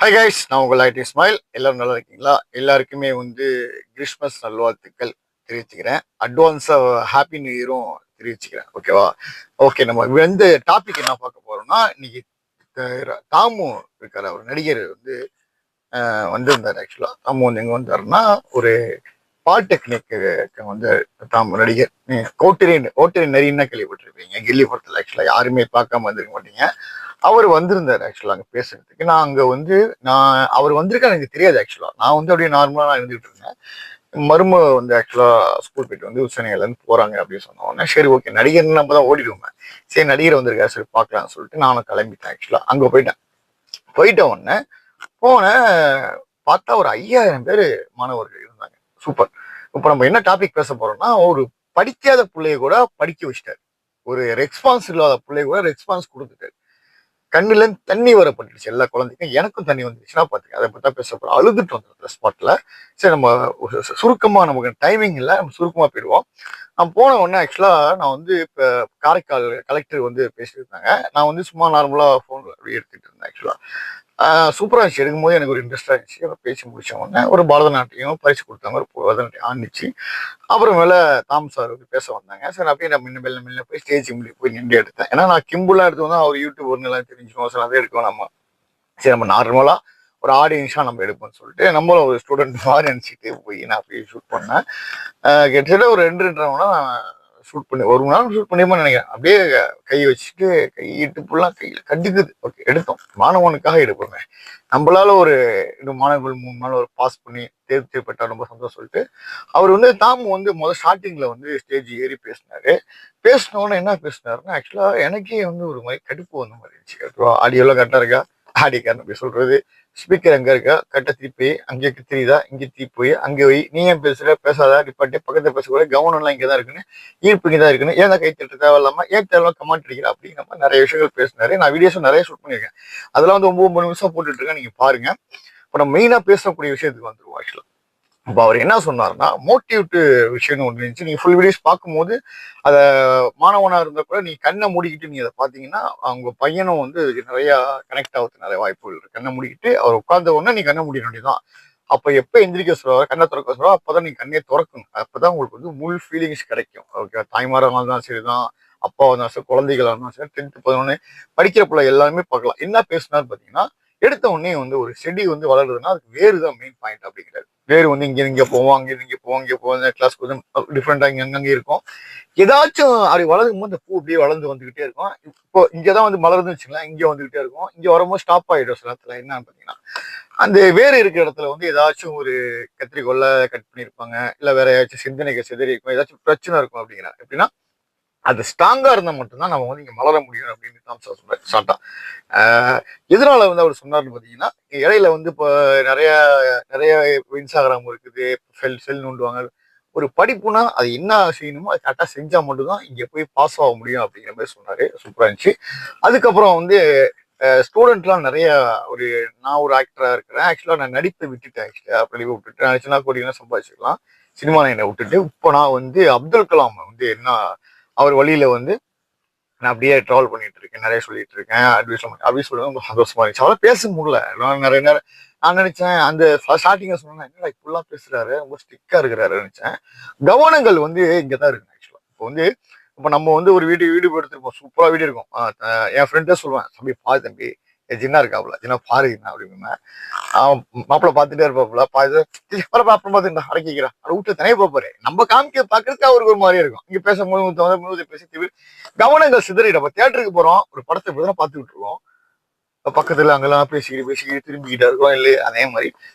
Hi guys, நான் உங்கள் ID smile. எல்லாரும் நல்லா இருக்கீங்களா? எல்லாருக்குமே கிறிஸ்மஸ் நல்வாழ்த்துக்கள் தெரிவிச்சுக்கிறேன். அட்வான்ஸாக ஹாப்பி நியூ இயரும் தெரிவிச்சுக்கிறேன். ஓகேவா? ஓகே, நம்ம டாபிக் என்ன பார்க்க போறோம்னா, இன்னைக்கு தாமு இருக்காரு, அவர் நடிகர் வந்திருந்தார். ஆக்சுவலாக தாமு எங்கே வந்தாருன்னா, ஒரு பாலிடெக்னிக் தாமு நடிகர். ஓட்டிரி நரின்னா கேள்விப்பட்டிருப்பீங்க, கில்லி படத்தில். ஆக்சுவலாக யாருமே பார்க்காம வந்திருக்க மாட்டீங்க. அவர் வந்திருந்தார் ஆக்சுவலா அங்க பேசுறதுக்கு. நான் அங்க அவர் வந்திருக்கா எனக்கு தெரியாது. ஆக்சுவலா நான் அப்படியே நார்மலா நான் இருந்துட்டு இருந்தேன். மரும ஆக்சுவலா ஸ்கூல் போயிட்டு உசனையில இருந்து போறாங்க அப்படின்னு சொன்ன உடனே சரி ஓகே, நடிகர் நம்ம தான் ஓடிடுவோம். சரி, நடிகர் வந்திருக்காரு, சரி பார்க்கலாம்னு சொல்லிட்டு நானும் கிளம்பிட்டேன். ஆக்சுவலா அங்க போயிட்ட உடனே பார்த்தா ஒரு 5000 பேர் மாணவர்கள் இருந்தாங்க. சூப்பர். இப்ப நம்ம என்ன டாபிக் பேச போறோம்னா, ஒரு படிக்காத பிள்ளைய கூட படிக்க வச்சுட்டாரு. ஒரு ரெஸ்பான்ஸ் இல்லாத பிள்ளைய கூட ரெஸ்பான்ஸ் கொடுத்துட்டாரு. கண்ணுல இருந்து தண்ணி வரப்பட்டுச்சு எல்லா குழந்தைக்கும். எனக்கும் தண்ணி வந்துச்சுன்னா பாத்துக்க. அதை பத்தி பேச போறோம். அழுதுட்டு வந்தோம் ஸ்பாட்ல. சரி, நம்ம சுருக்கமா, நமக்கு டைமிங் இல்லை, நம்ம சுருக்கமா போயிடுவோம். நான் போன உடனே ஆக்சுவலா நான் இப்ப காரைக்கால் கலெக்டர் பேசிட்டு இருந்தாங்க. நான் சும்மா நார்மலா போன் எடுத்துட்டு இருந்தேன். ஆக்சுவலா சூப்பரா இருந்துச்சு. எடுக்கும்போது எனக்கு ஒரு இன்ட்ரெஸ்டா இருந்துச்சு. பேசி முடிச்ச உடனே ஒரு பரதநாட்டியம் பரிசு கொடுத்தாங்க. ஒரு பரதநாட்டியம் ஆரம்பிச்சு அப்புறமேல தாம் சார் பேச வந்தாங்க. சார் அப்படியே நான் மெல்ல போய் ஸ்டேஜ் போய் நின்று எடுத்தேன். ஏன்னா நான் கிம்புலாம் எடுத்து வந்தா அவர் யூடியூப் எல்லாம் தெரிஞ்சுக்கணும். சார் அதை எடுக்கணும் நம்ம. சரி, நம்ம நார்மலா ஒரு ஆடியன்ஸா நம்ம எடுப்போம்னு சொல்லிட்டு நம்மளும் ஒரு ஸ்டூடெண்ட் மாதிரி நினைச்சிட்டு போய் நான் போய் ஷூட் பண்ணேன். கிட்டத்தட்ட ஒரு 2-2.5 மணி நேரம் ஷூட் பண்ணி, 1 மணி நேரம் ஷூட் பண்ணியமா நினைக்கிறேன். அப்படியே கை வச்சுட்டு கை இட்டுப்புலாம் கையில கண்டுக்குது. ஓகே, எடுத்தோம். மாணவனுக்காக எடுப்போமே. நம்மளால ஒரு 2 மாணவர்கள் 3 மாணவர் பாஸ் பண்ணி தேர்ச்சி பெற்றா ரொம்ப சந்தோஷம் சொல்லிட்டு அவர் தாம் முதல் ஸ்டார்டிங்ல ஸ்டேஜ் ஏறி பேசினாரு. பேசினோன்னு என்ன பேசினாருன்னா, ஆக்சுவலா எனக்கே ஒரு மாதிரி கடுப்பு வந்த மாதிரி இருந்துச்சு. ஆடியோலாம் கரெக்டா இருக்கா, ஆடிக்காரன் அப்படி சொல்றது, ஸ்பீக்கர் எங்க இருக்கா, கட்ட திருப்பி அங்கே தெரியுதா, இங்கே திருப்பி போய் அங்கே போய் நீ ஏன் பேசாதா, டிப்பாட்டி பக்கத்துல பேசக்கூட, கவனம் எல்லாம் இங்கதான் இருக்குன்னு, ஈர்ப்பு இங்கதான் இருக்குன்னு, ஏன் கை தட்டு தேவையில்லாம ஏன் தேவையில்லாம கமெண்ட் அடிக்கிற அப்படிங்கிற மாதிரி நிறைய விஷயங்கள் பேசினாரு. நான் வீடியோஸும் நிறைய ஷூட் பண்ணியிருக்கேன். அதெல்லாம் 9 நிமிஷம் போட்டுட்டு இருக்கேன், நீங்க பாருங்க. இப்போ நம்ம மெயினா பேசக்கூடிய விஷயத்துக்கு வந்துருவோம். ஆக்சுவலா இப்போ அவர் என்ன சொன்னார்னா, மோட்டிவேட் விஷயம்னு ஒன்று இருந்துச்சு. நீங்க ஃபுல் வீடியோஸ் பார்க்கும்போது அதை மாணவனா இருந்தா கூட நீ கண்ணை மூடிக்கிட்டு நீ அதை பார்த்தீங்கன்னா அவங்க பையனும் நிறைய கனெக்ட் ஆகுது, நிறைய வாய்ப்புகள் இருக்கு. கண்ணை மூடிக்கிட்டு அவர் உட்கார்ந்த உடனே நீ கண்ணை மூடிட வேண்டியதான். அப்ப எப்ப எந்திரிக்க சொல்லுவாங்க, கண்ணை திறக்க சொல்லுவா, அப்பதான் நீ கண்ணே திறக்கணும். அப்பதான் உங்களுக்கு முழு ஃபீலிங்ஸ் கிடைக்கும். ஓகே, தாய்மாராக இருந்தாலும் சரிதான், அப்பாவா இருந்தாலும் சரி, குழந்தைகளா இருந்தாலும் சரி, 10th 11 படிக்கிற பிள்ளை எல்லாருமே பார்க்கலாம். என்ன பேசினார் பார்த்தீங்கன்னா, எடுத்த உடனே ஒரு செடி வளருதுன்னா அதுக்கு வேறு தான் மெயின் பாயிண்ட் அப்படிங்கிறாரு. வேறு இங்க போவோம், இங்க போவோம், இங்க போவோம், கிளாஸ் டிஃப்ரெண்டா அங்கங்கே இருக்கும். ஏதாச்சும் அப்படி வளரும் போது இந்த பூ அப்படியே வளர்ந்து வந்துகிட்டே இருக்கும். இப்போ இங்கதான் மலர்ந்து வச்சுக்கலாம், இங்க வந்துகிட்டே இருக்கும். இங்க வரும்போது ஸ்டாப் ஆயிடும். சில இடத்துல என்னன்னு பாத்தீங்கன்னா, அந்த வேறு இருக்கிற இடத்துல ஏதாச்சும் ஒரு கத்திரிக்கோல்ல கட் பண்ணியிருப்பாங்க, இல்ல வேற ஏதாச்சும் சிந்தனைகள் சிதறி இருக்கும், ஏதாச்சும் பிரச்சனை இருக்கும் அப்படிங்கிறாங்க. எப்படின்னா அது ஸ்ட்ராங்கா இருந்தா மட்டும்தான் நம்ம இங்க மலர முடியும் அப்படின்னு தான் சொல்றாரு ஷார்ட்டா. எதனால அவர் சொன்னார்னு பாத்தீங்கன்னா, இடையில இப்போ நிறைய நிறைய இன்ஸ்டாகிராம் இருக்குது, செல் நோண்டுவாங்க. ஒரு படிப்புனா அது என்ன செய்யணுமோ அது கரெக்டா செஞ்சா மட்டும்தான் இங்க போய் பாஸ் ஆக முடியும் அப்படிங்கிற மாதிரி சொன்னாரு. சூப்பரா இருந்துச்சு. அதுக்கப்புறம் ஸ்டூடெண்ட்லாம் நிறைய நான் ஒரு ஆக்டரா இருக்கிறேன். ஆக்சுவலா நான் நடிப்பை விட்டுட்டேன். ஆக்சுவலா அப்படி விட்டுட்டு நினைச்சுனா கோடிலாம் சம்பாதிச்சுக்கலாம். சினிமா லைனை விட்டுட்டு இப்போ நான் அப்துல் கலாம் என்ன அவர் வழியில நான் அப்படியே ட்ராவல் பண்ணிட்டு இருக்கேன், நிறைய சொல்லிட்டு இருக்கேன், அட்வைஸ் சொல்லுவேன். ரொம்ப சந்தோஷமா இருந்துச்சு. அவரை பேச முடியல. நான் நிறைய நேரம் நான் நினைச்சேன், அந்த ஸ்டார்டிங்க சொன்னா என்னடா இப்படிலாம் பேசுறாரு, ரொம்ப ஸ்ட்ரிக்டா இருக்கிறாரு நினைச்சேன். கவனங்கள் இங்கதான் இருக்கு. ஆக்சுவலா இப்போ நம்ம ஒரு வீடியோ எடுத்துருப்போம், சூப்பரா வீடியோ இருக்கும். என் ஃப்ரெண்டே சொல்லுவேன், தம்பி பாரு தம்பி, ஜின்னா இருக்காப்புல, ஜின்னா பாரு அப்படின்னு. மாப்பிள்ள பாத்துட்டே இருப்பாப்புல, அப்புறம் பார்த்து அடக்கிக்கிறான், வீட்டுல தனியா போப்பாரு. நம்ம காமிக்க பாக்குறதுக்கு அவருக்கு ஒரு மாதிரியா இருக்கும். இங்க பேசும்போது பேசி கவனங்கள் சிதறிடும். நம்ம தியேட்டருக்கு போறோம், ஒரு படத்தை இப்படிதான் பார்த்துக்கிட்டு இருக்கோம், பக்கத்துல அங்கெல்லாம் பேசிக்கிட்டு திரும்பிக்கிட்டா இருக்கோம் இல்லையா. அதே மாதிரி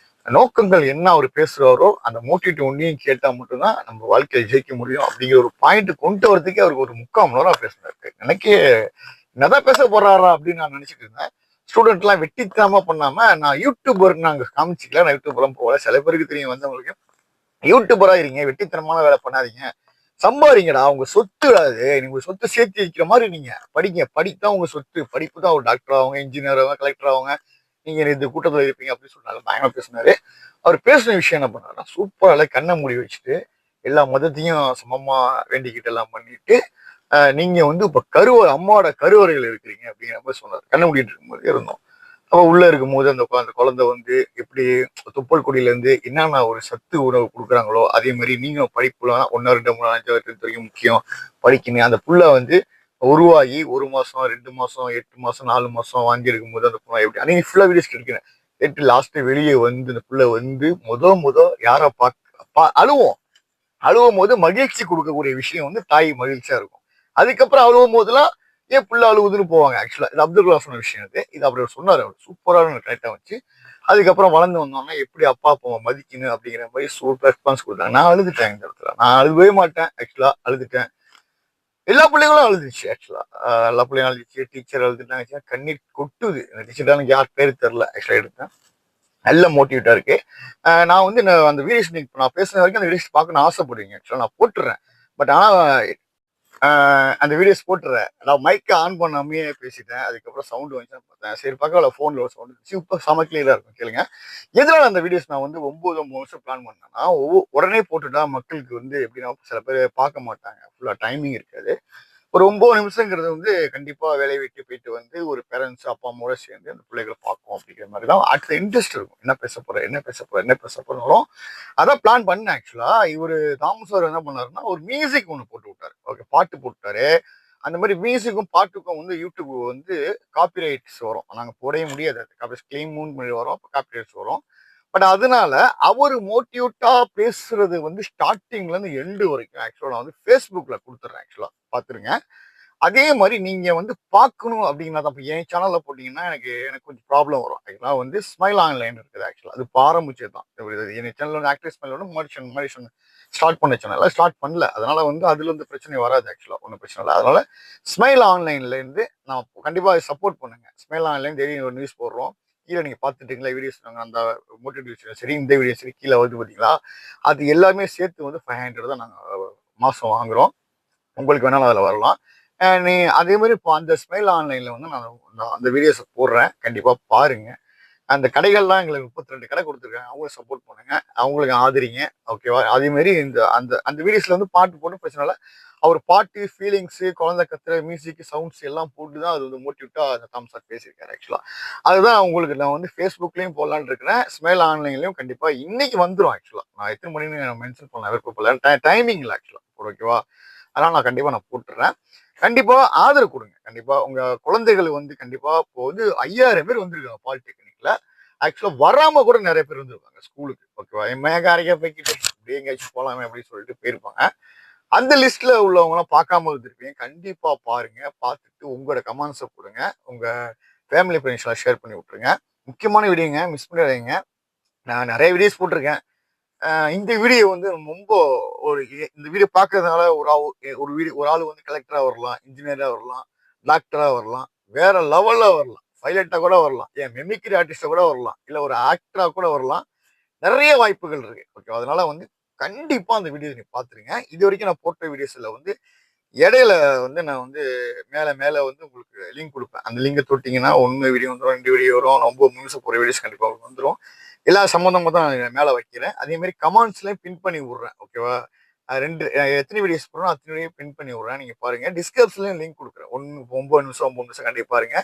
நோக்கங்கள் என்ன அவர் பேசுறாரோ அந்த மோட்டிவேட் ஒன்றையும் கேட்டா மட்டும்தான் நம்ம வாழ்க்கையை ஜெயிக்க முடியும் அப்படிங்கிற ஒரு பாயிண்ட் கொண்டு வரதுக்கே அவருக்கு ஒரு 3/4 மணி நேரம் பேசினாரு. எனக்கே என்னதான் பேச போறாரா அப்படின்னு நான் நினைச்சிட்டு இருந்தேன். ஸ்டூடெண்ட் எல்லாம் வெட்டித்தனமா பண்ணாம, நான் யூடியூபர் நாங்க காமிச்சிக்கல, நான் யூடியூபர்லாம் போகல. சில பேருக்கு தெரியும் வந்தவங்களுக்கு, யூடியூபரா இருங்க, வெட்டித்தனமான வேலை பண்ணாதீங்க, சம்பாதிங்கடா, உங்க சொத்து அது. நீங்க சொத்து சேர்த்து வைக்கிற மாதிரி நீங்க படிங்க, படித்தான் உங்க சொத்து. படிப்பு தான் ஒரு டாக்டர் ஆகுங்க, இன்ஜினியர் ஆகுங்க, கலெக்டர் ஆகுங்க, நீங்க இந்த கூட்டத்தில் இருப்பீங்க அப்படின்னு சொன்னாங்க. பயங்கரமா பேசினாரு. அவர் பேசின விஷயம் என்ன பண்ணாருன்னா, சூப்பரால கண்ணை மூடி வச்சுட்டு எல்லா மதத்தையும் சமமா வேண்டிக்கிட்டு எல்லாம் பண்ணிட்டு, நீங்க இப்ப அம்மாவோட கருவறையில் இருக்கிறீங்க அப்படிங்கிற மாதிரி சொன்னார். கண்ணை மூடிட்டு இருக்கும்போது இருந்தோம். அப்ப உள்ள இருக்கும்போது அந்த அந்த குழந்தை வந்து எப்படி துப்பல் கொடியில இருந்து என்னென்ன ஒரு சத்து உணவு கொடுக்குறாங்களோ அதே மாதிரி நீங்களும் படிப்புலாம் 1 2 3 4 5 வரைக்கும் முக்கியம் படிக்கணும். அந்த புள்ள வந்து உருவாகி 1 மாசம் 2 மாசம் 8 மாசம் 4 மாசம் வாங்கி இருக்கும்போது அந்த புள்ள எப்படி அன்னைக்கு ஃபுல்லா வீடியோஸ் எடுக்கிறேன். கேட்டு லாஸ்ட் வெளியே வந்து அந்த புள்ள வந்து முத யாரை அழுவோம். அழுவும் போது மகிழ்ச்சி கொடுக்கக்கூடிய விஷயம் வந்து தாய் மகிழ்ச்சியா இருக்கும். அதுக்கப்புறம் அழுவும் போதெல்லாம் ஏன் புள்ள அழுவுதுன்னு போவாங்க. ஆக்சுவலா இது அப்துல் கலாம் சொன்ன விஷயம் இது அப்படி சொன்னாரு. அவர் சூப்பரான கரெக்டா வச்சு அதுக்கப்புறம் வளர்ந்து வந்தோம்னா எப்படி அப்பா அப்பா மதிக்கணும் அப்படிங்கிற மாதிரி சூப்பர் ரெஸ்பான்ஸ் கொடுத்தாங்க. நான் அழுதுட்டேன் இந்த இடத்துல. நான் அழுகவே மாட்டேன். ஆக்சுவலா அழுதுட்டேன். எல்லா பிள்ளைகளும் அழுதுச்சு. ஆக்சுவலா எல்லா பிள்ளைங்களும் அழுதுச்சு. டீச்சர் அழுதுட்டாங்க. கண்ணீர் கொட்டுது. இந்த டீச்சர் எனக்கு யார் பேரு தெரியல. ஆக்சுவலா எடுத்தேன். நல்ல மோட்டிவேட்டா இருக்கு. நான் வந்து அந்த வீடியோஸ் நான் பேசுன வரைக்கும் அந்த வீடியோஸ் பார்க்கணும்னு ஆசைப்படுவீங்க. ஆக்சுவலா நான் போட்டுறேன். பட் ஆனா அந்த வீடியோஸ் போட்டுறேன். நான் மைக்கை ஆன் பண்ணாமையே பேசிட்டேன். அதுக்கப்புறம் சவுண்ட் வந்துச்சுன்னு பார்த்தேன். சரி பக்கத்தில் ஃபோனில் ஒரு சவுண்ட் சூப்பர் செம கிளியராக இருக்கும். கேளுங்க. எதனால அந்த வீடியோஸ் நான் வந்து 9 வருஷம் பிளான் பண்ணேன்னா உடனே போட்டுட்டா மக்களுக்கு வந்து எப்படின்னா சில பேர் பார்க்க மாட்டாங்க. ஃபுல்லாக டைமிங் இருக்காது. ஒரு 9 நிமிஷங்கிறது வந்து கண்டிப்பா வேலையை விட்டு போயிட்டு வந்து ஒரு பேரண்ட்ஸ் அப்பா அம்மாவோட சேர்ந்து அந்த பிள்ளைகளை பார்க்கும் அப்படிங்கிற மாதிரி தான் அடுத்த இன்ட்ரெஸ்ட் இருக்கும். என்ன பேச போறேன் என்ன பேச போறேன் என்ன பேச போறோம் அதான் பிளான் பண்ணேன். ஆக்சுவலா இவரு தாமஸ் சார் என்ன பண்ணாருன்னா ஒரு மியூசிக் ஒன்று போட்டு விட்டாரு. ஓகே பாட்டு போட்டுட்டாரு. அந்த மாதிரி மியூசிக்கும் பாட்டுக்கும் வந்து யூடியூப் வந்து காப்பிரைட்ஸ் வரும். நாங்கள் போடவே முடியாது. காப்பி கிளைம் பண்ணி வரும். அப்போ காப்பிரைட்ஸ் வரும். பட் அதனால அவர் மோட்டிவேட்டா பேசுறது வந்து ஸ்டார்டிங்ல இருந்து எண்டு வரைக்கும் ஆக்சுவலா நான் வந்து ஃபேஸ்புக்ல கொடுத்துட்றேன். ஆக்சுவலா பாத்துருங்க. அதே மாதிரி நீங்க வந்து பார்க்கணும் அப்படின்னா தான் என் சேனல்ல போட்டீங்கன்னா எனக்கு எனக்கு கொஞ்சம் ப்ராப்ளம் வரும். ஆக்சுவலா வந்து ஸ்மைல் ஆன்லைன் இருக்குது. ஆக்சுவலா அது ஆரம்பிச்சது தான். என் சேனல் வந்து ஆக்டிவ் ஸ்மைல் வந்து முன்னாடி ஸ்டார்ட் பண்ண சேனல் ஸ்டார்ட் பண்ணல. அதனால வந்து அதுல இருந்து பிரச்சனை வராது. ஆக்சுவலா ஒன்றும் பிரச்சனை இல்லை. அதனால ஸ்மைல் ஆன்லைன்ல இருந்து நான் கண்டிப்பா சப்போர்ட் பண்ணுங்க. ஸ்மைல் ஆன்லைன் டெய்லி ஒரு நியூஸ் போடுறோம். கீழே நீங்க பாத்துட்டீங்களா வீடியோஸ் அந்த மோட்டிவேஷன் சரி இந்த வீடியோ சரி கீழே வந்து பார்த்தீங்களா அது எல்லாமே சேர்த்து வந்து 500 தான் நாங்கள் மாசம் வாங்குறோம். உங்களுக்கு வேணாலும் அதில் வரலாம். நீ அதே மாதிரி இப்போ அந்த ஸ்மைல் ஆன்லைன்ல வந்து நான் அந்த வீடியோஸை போடுறேன். கண்டிப்பா பாருங்க. அந்த கடைகள்லாம் எங்களுக்கு 32 கடை கொடுத்துருக்காங்க. அவங்களும் சப்போர்ட் பண்ணுங்க. அவங்களுக்கு ஆதரிங்க. ஓகேவா? அதே மாதிரி இந்த அந்த அந்த வீடியோஸ்ல வந்து பாட்டு போட்டு பிரச்சனை இல்லை. அவர் பாட்டு ஃபீலிங்ஸு குழந்தை கத்துற மியூசிக் சவுண்ட்ஸ் எல்லாம் போட்டு தான் அது வந்து மோட்டிவேட்டா அந்த தாம் சார் பேசியிருக்காரு. ஆக்சுவலா அதுதான் உங்களுக்கு நான் வந்து ஃபேஸ்புக்லயும் போடலான்னு இருக்கிறேன். ஸ்மைல் ஆன்லைன்லயும் கண்டிப்பா இன்னைக்கு வந்துடும். ஆக்சுவலா நான் எத்தனை மணின்னு மென்ஷன் பண்ண விருப்பப்படல. டைமிங் இல்லை ஆக்சுவலா. ஓகேவா? அதனால நான் கண்டிப்பா நான் போட்டுறேன். கண்டிப்பா ஆதரவு கொடுங்க. கண்டிப்பா உங்க குழந்தைகள் வந்து கண்டிப்பா இப்போ வந்து 5000 பேர் வந்திருக்காங்க பாலிடெக்னிக்ல. ஆக்சுவலா வராம கூட நிறைய பேர் வந்துருப்பாங்க ஸ்கூலுக்கு. ஓகேவா? என் மேகாரிக்கா போய்கிட்டு அப்படியே எங்கேயாச்சும் போலாமே அப்படின்னு சொல்லிட்டு போயிருப்பாங்க. அந்த லிஸ்ட்ல உள்ளவங்க எல்லாம் பார்க்காம இருந்திருப்பீங்க. கண்டிப்பா பாருங்க. பார்த்துட்டு உங்களோட கமெண்ட்ஸை கொடுங்க. உங்க ஃபேமிலி ஃப்ரெண்ட்ஸ் எல்லாம் ஷேர் பண்ணி விட்டுருங்க. முக்கியமான வீடியோங்க மிஸ் பண்ணிடாதீங்க. நான் நிறைய வீடியோஸ் போட்டிருக்கேன். இந்த வீடியோ வந்து ரொம்ப இந்த வீடியோ பார்க்கறதுனால ஒரு ஆள் வந்து கலெக்டரா வரலாம், இன்ஜினியரா வரலாம், டாக்டரா வரலாம், வேற லெவல்ல வரலாம், பைலட்டா கூட வரலாம், ஏன் மிமிக்ரி ஆர்டிஸ்டா கூட வரலாம், இல்ல ஒரு ஆக்டரா கூட வரலாம். நிறைய வாய்ப்புகள் இருக்கு. ஓகே அதனால வந்து கண்டிப்பா அந்த வீடியோ நீங்க பாத்துருங்க. இது வரைக்கும் நான் போட்ட வீடியோஸ்ல வந்து இடையில வந்து நான் வந்து மேல மேல வந்து உங்களுக்கு லிங்க் கொடுப்பேன். அந்த லிங்கை தொட்டிங்கன்னா 1 வீடியோ வந்துடும், 2 வீடியோ வரும், ரொம்ப முழுசா போற வீடியோஸ் கண்டிப்பா உங்களுக்கு வந்துடும். எல்லா சம்மந்தமா தான் நான் மேல வைக்கிறேன். அதே மாதிரி கமெண்ட்ஸ்லயும் பின் பண்ணி விடுறேன். ஓகேவா? எத்தனை வீடியோஸ் போடுறோம் அத்தனை வீடியோ பின் பண்ணி விடுறேன். நீங்க பாருங்க. டிஸ்கிரிப்ஷன்லயும் லிங்க் கொடுக்குறேன். 9 நிமிஷம் 9 நிமிஷம் கண்டிப்பா பாருங்க.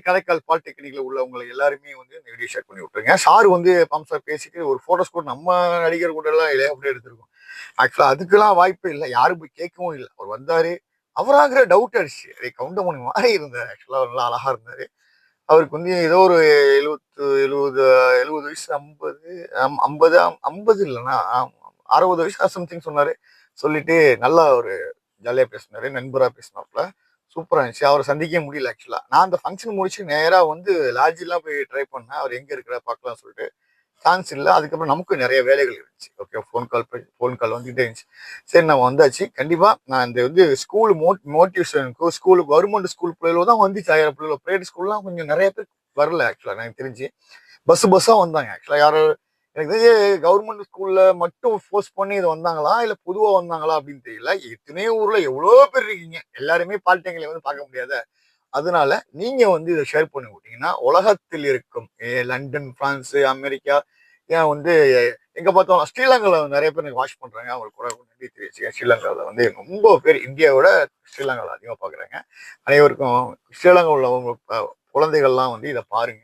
காரைக்கால் பாலிடெக்னிக்ல உள்ளவங்களை எல்லாருமே வந்து இந்த வீடியோ ஷேர் பண்ணி விட்டுருங்க. சார் வந்து சார் பேசிட்டு ஒரு போட்டோஸ் கூட நம்ம நடிகர் கூட எல்லாம் அப்படியே எடுத்திருக்கோம். ஆக்சுவலா அதுக்கெல்லாம் வாய்ப்பு இல்லை. யாரும் போய் கேட்கவும் இல்லை. அவர் வந்தாரு. அவராகிற டவுட் அடிச்சு கவுண்டமணி மாதிரி இருந்தார். ஆக்சுவலா நல்லா அழகா இருந்தாரு. அவருக்கு வந்து ஏதோ ஒரு 70 வயசு 50 இல்லைன்னா 60 வயசு சம்திங் சொன்னாரு. சொல்லிட்டு நல்லா ஒரு ஜாலியா பேசினாரு. நண்பரா பேசினாப்ல. சூப்பரா இருந்துச்சு. அவரை சந்திக்கவே முடியல. ஆக்சுவலா நான் அந்த ஃபங்க்ஷன் முடிச்சு நேரா வந்து லாட்ஜெல்லாம் போய் ட்ரை பண்ணேன். அவர் எங்க இருக்கிற பார்க்கலாம் சொல்லிட்டு சான்ஸ் இல்லை. அதுக்கப்புறம் நமக்கு நிறைய வேலைகள் இருந்துச்சு. ஓகே ஃபோன் கால் வந்துகிட்டே இருந்துச்சு. சரி நம்ம வந்தாச்சு. கண்டிப்பா நான் இந்த வந்து ஸ்கூல் மோட்டிவேஷனுக்கு ஸ்கூல் கவர்மெண்ட் ஸ்கூல் பிள்ளைகளோ தான் வந்துச்சு. 1000 பிள்ளைகளோ பிரைவேட் ஸ்கூல்லாம் கொஞ்சம் நிறைய பேர் வரல. ஆக்சுவலா எனக்கு தெரிஞ்சு பஸ்ஸா வந்தாங்க. ஆக்சுவலா யாரும் எனக்கு தெரிஞ்சு கவர்மெண்ட் ஸ்கூல்ல மட்டும் ஃபோர்ஸ் பண்ணி இது வந்தாங்களா இல்ல பொதுவா வந்தாங்களா அப்படின்னு தெரியல. எத்தனையோ ஊர்ல எவ்வளோ பேர் இருக்கீங்க. எல்லாருமே பாலிடெக்னிக்ல வந்து பார்க்க முடியாத. அதனால நீங்க வந்து இதை ஷேர் பண்ணி விட்டீங்கன்னா உலகத்தில் இருக்கும் லண்டன், பிரான்ஸ், அமெரிக்கா ஏன் வந்து எங்க பார்த்தோம் ஸ்ரீலங்கால நிறைய பேர் எனக்கு வாட்ச் பண்றாங்க. அவங்களுக்கு கூட நன்றி தெரிவிச்சுக்கேன். ஸ்ரீலங்காவில் வந்து ரொம்ப பேர் இந்தியாவோட ஸ்ரீலங்காவில் அதிகமாக பார்க்குறாங்க. அனைவருக்கும் ஸ்ரீலங்கா உள்ளவங்க குழந்தைகள்லாம் வந்து இதை பாருங்க.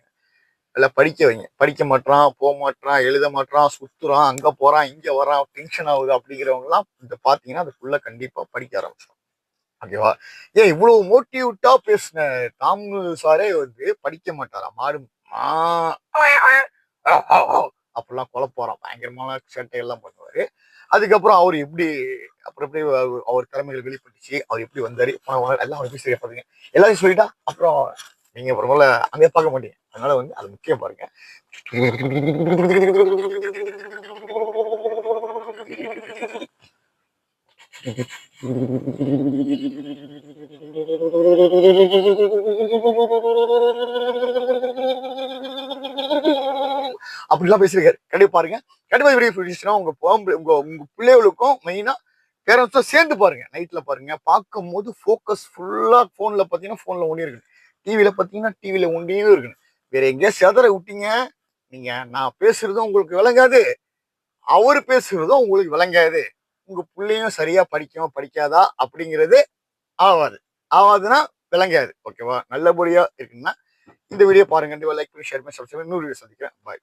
எல்லாம் படிக்க வைங்க. படிக்க மாட்றான், போக மாட்றான், எழுத மாட்றான், சுத்துறான், அங்க போறான், இங்க வரான், டென்ஷன் ஆகுது அப்படிங்கிறவங்கலாம் இதை பார்த்தீங்கன்னா அதுக்குள்ள கண்டிப்பா படிக்க ஆரம்பிச்சிடும். ஓகேவா? ஏன் இவ்வளவு மோட்டிவேட்டா பேசின தாமு சாரே வந்து படிக்க மாட்டாரா? மாடு ஆ அப்படிலாம் குழப்பம் பயங்கரமான சேட்டைகள்லாம் பண்ணுவாரு. அதுக்கப்புறம் அவர் எப்படி அப்புறம் எப்படி அவர் திறமைகள் வெளிப்பட்டுச்சு, அவர் எப்படி வந்தாரு, எல்லாம் அவர் எப்படி சரியா பாருங்க. எல்லாத்தையும் சொல்லிட்டா அப்புறம் நீங்க அப்புறமேல அங்கே பார்க்க மாட்டீங்க. அதனால வந்து அது முக்கியம் பாருங்க. அப்படிலாம் பேசிருக்காரு. கண்டிப்பா பாருங்க. கண்டிப்பா வீடியோ பிடிச்சிச்சுன்னா உங்க உங்க உங்க பிள்ளைகளுக்கும் மெயினா பேரண்ட்ஸும் சேர்ந்து பாருங்க. நைட்ல பாருங்க. பார்க்கும்போது ஃபோக்கஸ் ஃபுல்லா ஃபோன்ல பார்த்தீங்கன்னா ஃபோன்ல ஊனி இருக்கு. டிவில பார்த்தீங்கன்னா டிவில ஊண்டியே இருக்கு. வேற எங்கேயா செதற விட்டீங்க, நீங்க நான் பேசுறதும் உங்களுக்கு விளங்காது, அவரு பேசுறதும் உங்களுக்கு விளங்காது. உங்க பிள்ளையும் சரியா படிக்குமா படிக்காதா அப்படிங்கிறது ஆவாது. ஆவாதுன்னா விளங்காது. ஓகேவா? நல்லபடியா இருக்குன்னா இந்த வீடியோ பாருங்க. கண்டிப்பா லைக் பண்ணி ஷேர் பண்ணி சப்ஸ்கிரைப் பண்ணி இன்னொரு வீடியோ சந்திக்கிறேன். பாய்.